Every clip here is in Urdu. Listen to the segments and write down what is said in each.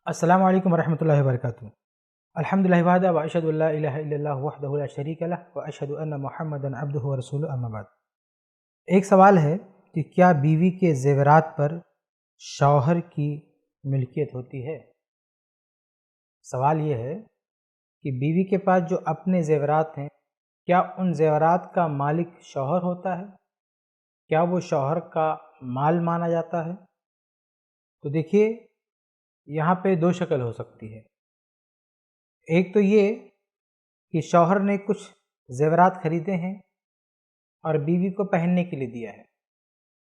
السلام علیکم ورحمۃ اللہ وبرکاتہ۔ الحمدللہ وحدہ واشہد ان لا الہ الا اللہ وحدہ لا شریک لہ واشہد ان محمدا عبدہ ورسولہ اما بعد۔ ایک سوال ہے کہ کیا بیوی کے زیورات پر شوہر کی ملکیت ہوتی ہے؟ سوال یہ ہے کہ بیوی کے پاس جو اپنے زیورات ہیں، کیا ان زیورات کا مالک شوہر ہوتا ہے؟ کیا وہ شوہر کا مال مانا جاتا ہے؟ تو دیکھیے، یہاں پہ دو شکل ہو سکتی ہے۔ ایک تو یہ کہ شوہر نے کچھ زیورات خریدے ہیں اور بیوی کو پہننے کے لیے دیا ہے،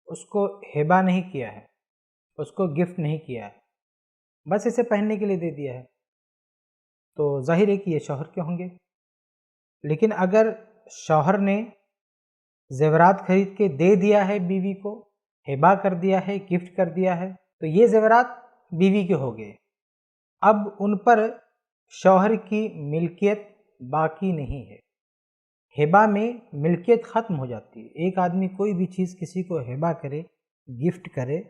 اس کو ہبہ نہیں کیا ہے، اس کو گفٹ نہیں کیا ہے، بس اسے پہننے کے لیے دے دیا ہے، تو ظاہر ہے کہ یہ شوہر کے ہوں گے۔ لیکن اگر شوہر نے زیورات خرید کے دے دیا ہے، بیوی کو ہبہ کر دیا ہے، گفٹ کر دیا ہے، تو یہ زیورات بیوی کے ہو گئے۔ اب ان پر شوہر کی ملکیت باقی نہیں ہے۔ ہبہ میں ملکیت ختم ہو جاتی ہے۔ ایک آدمی کوئی بھی چیز کسی کو ہبہ کرے، گفٹ کرے،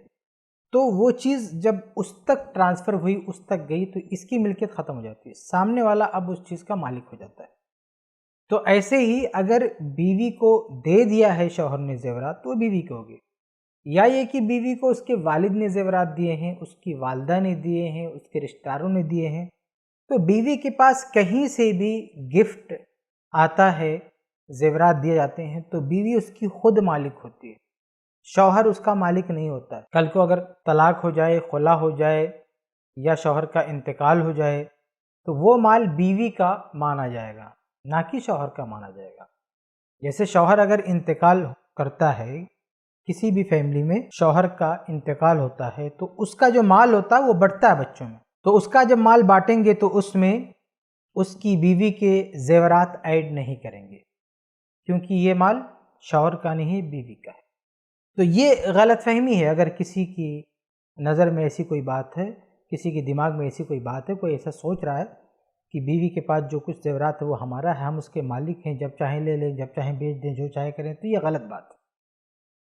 تو وہ چیز جب اس تک ٹرانسفر ہوئی، اس تک گئی، تو اس کی ملکیت ختم ہو جاتی ہے، سامنے والا اب اس چیز کا مالک ہو جاتا ہے۔ تو ایسے ہی اگر بیوی کو دے دیا ہے شوہر نے زیورات، تو وہ بیوی کے ہو گئے۔ یا یہ کہ بیوی کو اس کے والد نے زیورات دیے ہیں، اس کی والدہ نے دیے ہیں، اس کے رشتہ داروں نے دیے ہیں، تو بیوی کے پاس کہیں سے بھی گفٹ آتا ہے، زیورات دیے جاتے ہیں، تو بیوی اس کی خود مالک ہوتی ہے، شوہر اس کا مالک نہیں ہوتا ہے۔ کل کو اگر طلاق ہو جائے، خلا ہو جائے، یا شوہر کا انتقال ہو جائے، تو وہ مال بیوی کا مانا جائے گا، نہ کہ شوہر کا مانا جائے گا۔ جیسے شوہر اگر انتقال کرتا ہے، کسی بھی فیملی میں شوہر کا انتقال ہوتا ہے، تو اس کا جو مال ہوتا ہے وہ بڑھتا ہے بچوں میں، تو اس کا جب مال بانٹیں گے تو اس میں اس کی بیوی کے زیورات ایڈ نہیں کریں گے، کیونکہ یہ مال شوہر کا نہیں ہے، بیوی کا ہے۔ تو یہ غلط فہمی ہے۔ اگر کسی کی نظر میں ایسی کوئی بات ہے، کسی کے دماغ میں ایسی کوئی بات ہے، کوئی ایسا سوچ رہا ہے کہ بیوی کے پاس جو کچھ زیورات ہے وہ ہمارا ہے، ہم اس کے مالک ہیں، جب چاہیں لے لیں، جب چاہیں بیچ دیں، جو چاہے کریں، تو یہ غلط بات ہے۔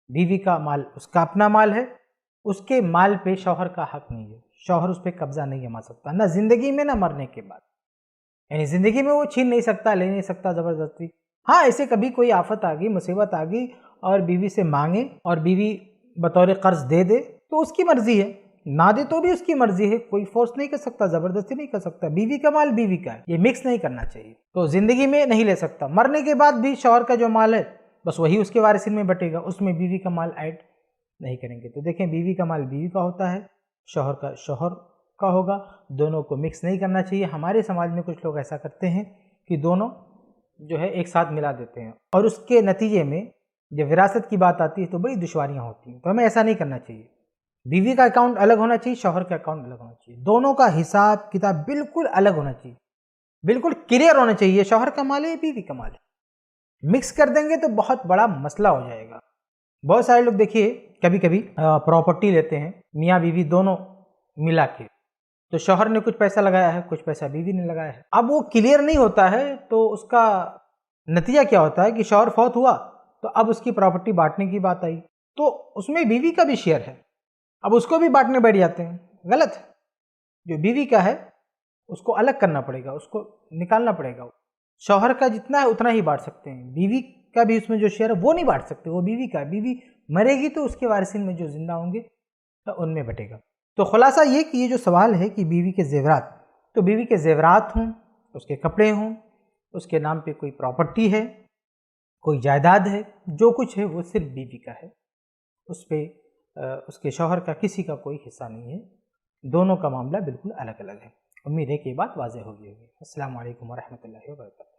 بیوی کا مال اس کا اپنا مال ہے، اس کے مال پہ شوہر کا حق نہیں ہے، شوہر اس پہ قبضہ نہیں جما سکتا، نہ زندگی میں نہ مرنے کے بعد۔ یعنی زندگی میں وہ چھین نہیں سکتا، لے نہیں سکتا زبردستی۔ ہاں، ایسے کبھی کوئی آفت آ گئی، مصیبت آ گئی اور بیوی سے مانگے اور بیوی بطور قرض دے دے، تو اس کی مرضی ہے، نہ دے تو بھی اس کی مرضی ہے، کوئی فورس نہیں کر سکتا، زبردستی نہیں کر سکتا۔ بیوی کا مال بیوی کا ہے، یہ مکس نہیں کرنا چاہیے۔ تو زندگی میں نہیں لے سکتا، مرنے کے بعد بھی شوہر کا جو مال ہے بس وہی اس کے وارثین میں بٹے گا، اس میں بیوی کا مال ایڈ نہیں کریں گے۔ تو دیکھیں، بیوی کا مال بیوی کا ہوتا ہے، شوہر کا شوہر کا ہوگا، دونوں کو مکس نہیں کرنا چاہیے۔ ہمارے سماج میں کچھ لوگ ایسا کرتے ہیں کہ دونوں جو ہے ایک ساتھ ملا دیتے ہیں، اور اس کے نتیجے میں جب وراثت کی بات آتی ہے تو بڑی دشواریاں ہوتی ہیں۔ تو ہمیں ایسا نہیں کرنا چاہیے۔ بیوی کا اکاؤنٹ الگ ہونا چاہیے، شوہر کا اکاؤنٹ الگ ہونا چاہیے، دونوں کا حساب کتاب بالکل الگ ہونا چاہیے، بالکل کلیئر ہونا چاہیے، شوہر کا مال ہے، بیوی کا مال ہے۔ مکس کر دیں گے تو بہت بڑا مسئلہ ہو جائے گا۔ بہت سارے لوگ دیکھیے کبھی کبھی پراپرٹی لیتے ہیں، میاں بیوی دونوں ملا کے، تو شوہر نے کچھ پیسہ لگایا ہے، کچھ پیسہ بیوی نے لگایا ہے۔ اب وہ کلیئر نہیں ہوتا ہے، تو اس کا نتیجہ کیا ہوتا ہے کہ شوہر فوت ہوا تو اب اس کی پراپرٹی بانٹنے کی بات آئی، تو اس میں بیوی کا بھی شیئر ہے، اب اس کو بھی بانٹنے بیٹھ جاتے ہیں۔ غلط ہے۔ جو بیوی کا ہے اس کو الگ کرنا پڑے گا، اس کو نکالنا پڑے گا۔ شوہر کا جتنا ہے اتنا ہی بانٹ سکتے ہیں، بیوی کا بھی اس میں جو شیئر ہے وہ نہیں بانٹ سکتے، وہ بیوی کا ہے، بیوی مرے گی تو اس کے وارثین میں جو زندہ ہوں گے تو ان میں بٹے گا۔ تو خلاصہ یہ کہ یہ جو سوال ہے کہ بیوی کے زیورات، تو بیوی کے زیورات ہوں، اس کے کپڑے ہوں، اس کے نام پہ کوئی پراپرٹی ہے، کوئی جائیداد ہے، جو کچھ ہے وہ صرف بیوی کا ہے، اس پہ اس کے شوہر کا کسی کا کوئی حصہ نہیں ہے۔ دونوں کا معاملہ بالکل الگ الگ ہے۔ امید ہے کہ یہ بات واضح ہوگی۔ السلام علیکم ورحمۃ اللہ وبرکاتہ۔